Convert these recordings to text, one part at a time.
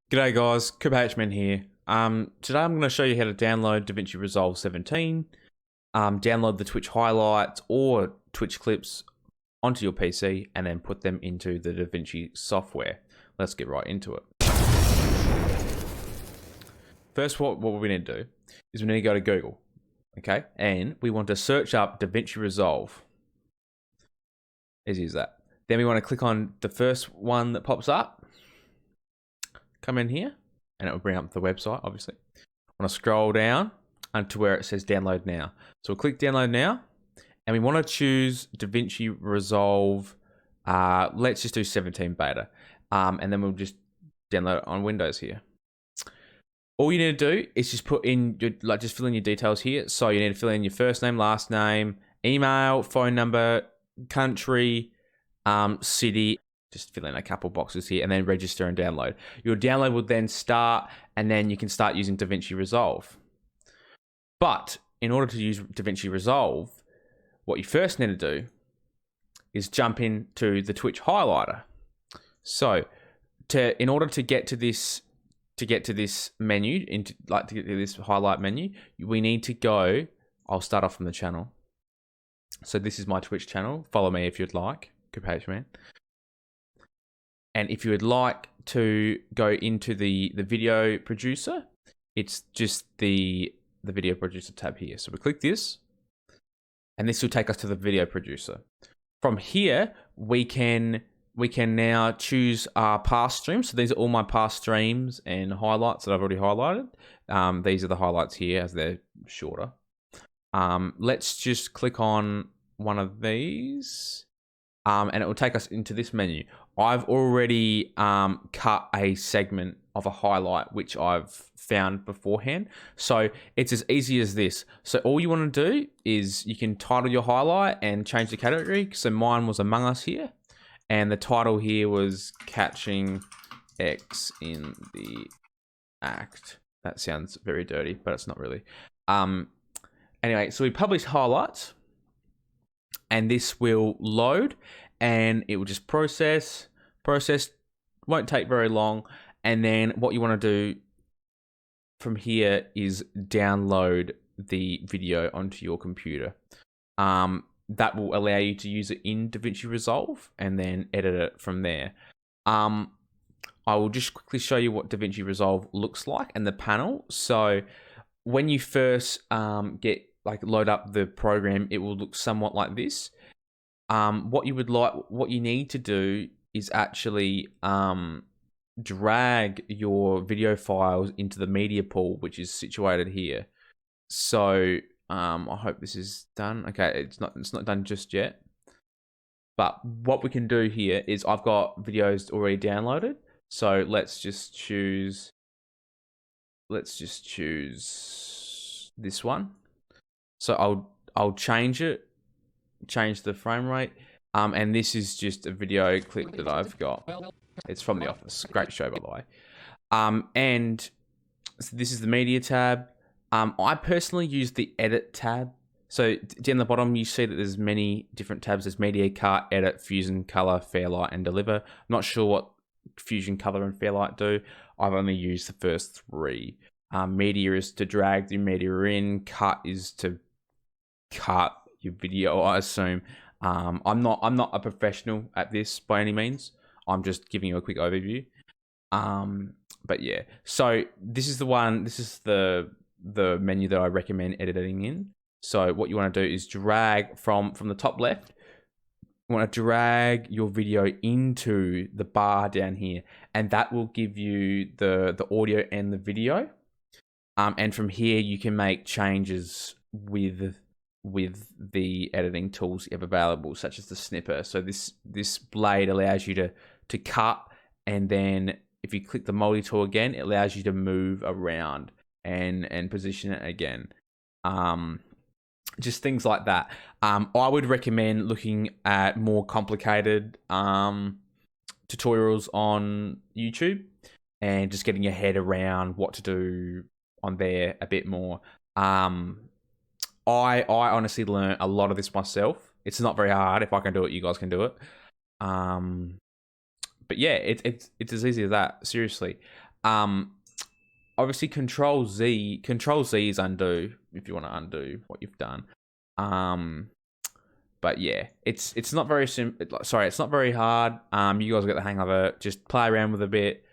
G'day guys, CooperHMan here. Today I'm going to show you how to download DaVinci Resolve 17, download the Twitch highlights or Twitch clips onto your PC, and then put them into the DaVinci software. Let's get right into it. First, what we need to do is we need to go to Google, okay? And we want to search up DaVinci Resolve. Easy as that. Then we want to click on the first one that pops up. Come in here and it will bring up the website, obviously. I want to scroll down to where it says download now. So we'll click download now and we want to choose DaVinci Resolve. Let's just do 17 beta. And then we'll just download it on Windows here. All you need to do is just put in, just fill in your details here. So you need to fill in your first name, last name, email, phone number, country, city. Just fill in a couple boxes here and then register and download. Your download will then start and then you can start using DaVinci Resolve. But in order to use DaVinci Resolve, what you first need to do is jump into the Twitch highlighter. So in order to get to this menu, to get to this highlight menu, we need to go, I'll start off from the channel. So this is my Twitch channel. Follow me if you'd like, CooperHMan. And if you would like to go into the video producer, it's just the video producer tab here. So we click this, and this will take us to the video producer. From here, we can now choose our past streams. So these are all my past streams and highlights that I've already highlighted. These are the highlights here as they're shorter. Let's just click on one of these. And it will take us into this menu. I've already cut a segment of a highlight, which I've found beforehand. So it's as easy as this. So all you want to do is you can title your highlight and change the category. So mine was Among Us here. And the title here was Catching X in the Act. That sounds very dirty, but it's not really. Anyway, so we publish highlights. And this will load and it will just process, won't take very long. And then what you want to do from here is download the video onto your computer. That will allow you to use it in DaVinci Resolve and then edit it from there. I will just quickly show you what DaVinci Resolve looks like and the panel. So when you first load up the program, it will look somewhat like this. What you need to do is actually drag your video files into the media pool, which is situated here. So I hope this is done. Okay, it's not done just yet. But what we can do here is I've got videos already downloaded. So let's just choose this one. So I'll change the frame rate. And this is just a video clip that I've got. It's from The Office. Great show, by the way. And so this is the media tab. I personally use the edit tab. So down the bottom, you see that there's many different tabs. There's media, cut, edit, fusion, color, fairlight, and deliver. I'm not sure what fusion, color, and fairlight do. I've only used the first three. Media is to drag the media in. Cut is to cut your video, I assume. I'm not a professional at this by any means. I'm just giving you a quick overview. But yeah, so this is the menu that I recommend editing in. So what you want to do is drag from the top left. You want to drag your video into the bar down here, and that will give you the audio and the video. And from here you can make changes with the editing tools you have available, such as the snipper. So this blade allows you to cut, and then if you click the multi-tool again, it allows you to move around and position it again. Just things like that. I would recommend looking at more complicated tutorials on YouTube and just getting your head around what to do on there a bit more. I honestly learned a lot of this myself. It's not very hard. If I can do it, you guys can do it. But yeah, it's as easy as that. Seriously. Obviously Control Z is undo if you want to undo what you've done. But yeah, it's not very it's not very hard. You guys get the hang of it. Just play around with a bit.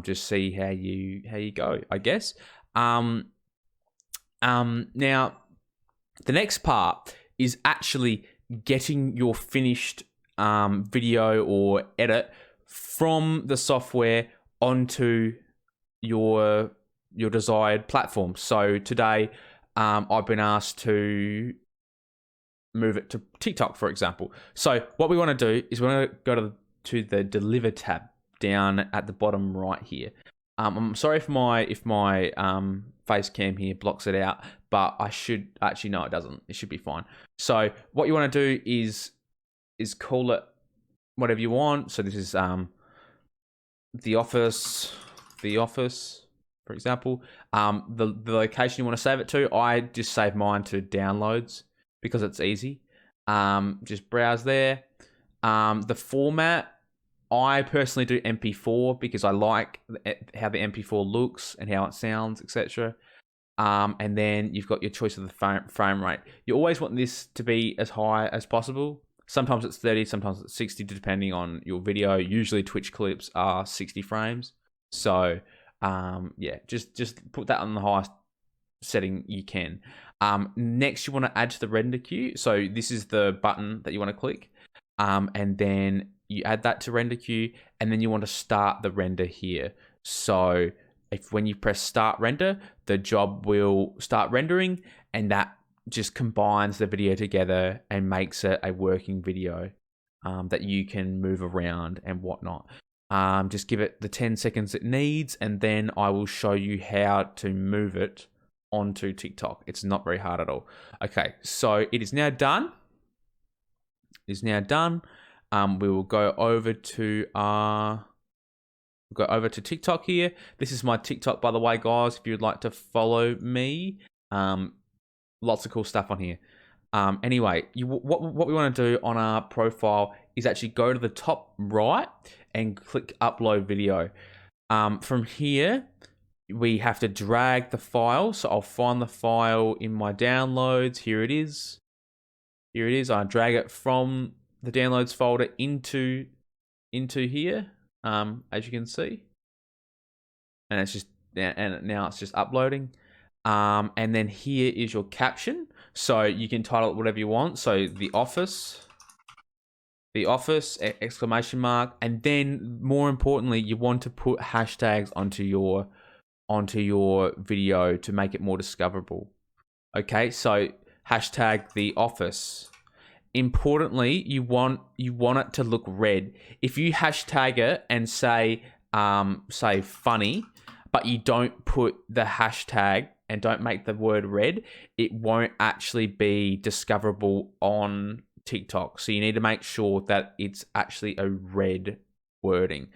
Just see how you go, I guess. Now the next part is actually getting your finished video or edit from the software onto your desired platform. So today, I've been asked to move it to TikTok, for example. So what we want to do is we want to go to the Deliver tab down at the bottom right here. I'm sorry if my face cam here blocks it out, but I should actually no, it doesn't. It should be fine. So what you want to do is call it whatever you want. So this is the office, for example. The location you want to save it to, I just save mine to downloads because it's easy. Just browse there. The format, I personally do MP4 because I like how the MP4 looks and how it sounds, etc. And then you've got your choice of the frame rate. You always want this to be as high as possible. Sometimes it's 30, sometimes it's 60, depending on your video. Usually Twitch clips are 60 frames. So yeah, just put that on the highest setting you can. Next, you want to add to the render queue. So this is the button that you want to click. And then you add that to render queue, and then you want to start the render here. So when you press start render, the job will start rendering, and that just combines the video together and makes it a working video that you can move around and whatnot. Just give it the 10 seconds it needs, and then I will show you how to move it onto TikTok. It's not very hard at all. Okay, so it is now done. We will go over to TikTok here. This is my TikTok, by the way, guys. If you'd like to follow me, lots of cool stuff on here. Anyway, what we want to do on our profile is actually go to the top right and click upload video. From here, we have to drag the file. So I'll find the file in my downloads. Here it is. I drag it from the downloads folder into here, as you can see, and it's just now it's just uploading. And then here is your caption. So you can title it whatever you want. So the office, exclamation mark, and then more importantly, you want to put hashtags onto your video to make it more discoverable. Okay, so hashtag the office. Importantly, you want it to look red. If you hashtag it and say funny, but you don't put the hashtag and don't make the word red, it won't actually be discoverable on TikTok. So you need to make sure that it's actually a red wording.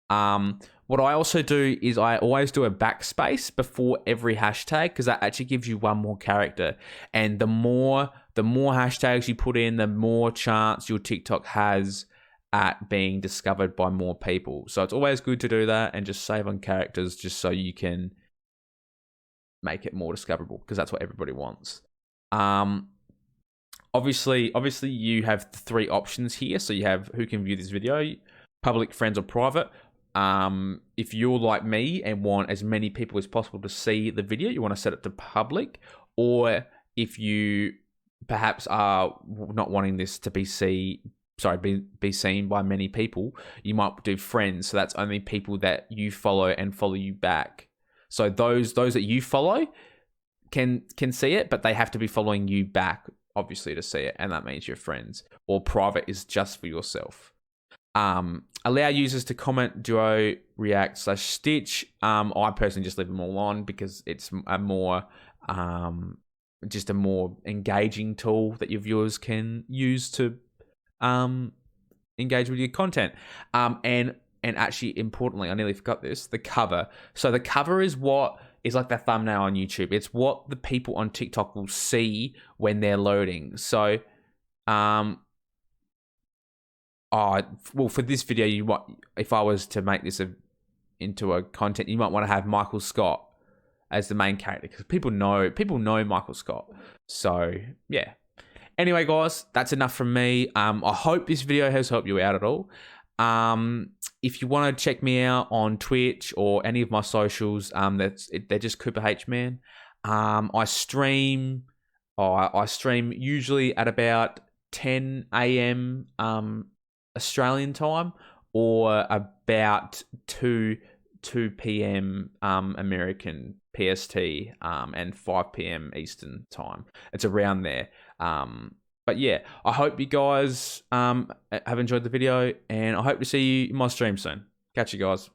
What I also do is I always do a backspace before every hashtag, because that actually gives you one more character. And the more hashtags you put in, the more chance your TikTok has at being discovered by more people. So it's always good to do that and just save on characters just so you can make it more discoverable, because that's what everybody wants. Obviously you have the 3 options here. So you have who can view this video, public, friends, or private. If you're like me and want as many people as possible to see the video, you want to set it to public. Or if you perhaps are not wanting this to be seen by many people, you might do friends. So that's only people that you follow and follow you back. So those that you follow can see it, but they have to be following you back, obviously, to see it, and that means you're friends. Or private is just for yourself. Allow users to comment, duo, react, /stitch. I personally just leave them all on because it's a more engaging tool that your viewers can use to engage with your content. And actually, importantly, I nearly forgot this, the cover. So the cover is what is like the thumbnail on YouTube. It's what the people on TikTok will see when they're loading. So, well, for this video, if I was to make this into a content, you might want to have Michael Scott as the main character, because people know Michael Scott. So yeah. Anyway, guys, that's enough from me. I hope this video has helped you out at all. If you want to check me out on Twitch or any of my socials, they're just CooperHMan. I stream usually at about 10 a.m. Australian time, or about 2 p.m. American PST, and 5 p.m. Eastern time. It's around there. But yeah, I hope you guys have enjoyed the video, and I hope to see you in my stream soon. Catch you guys.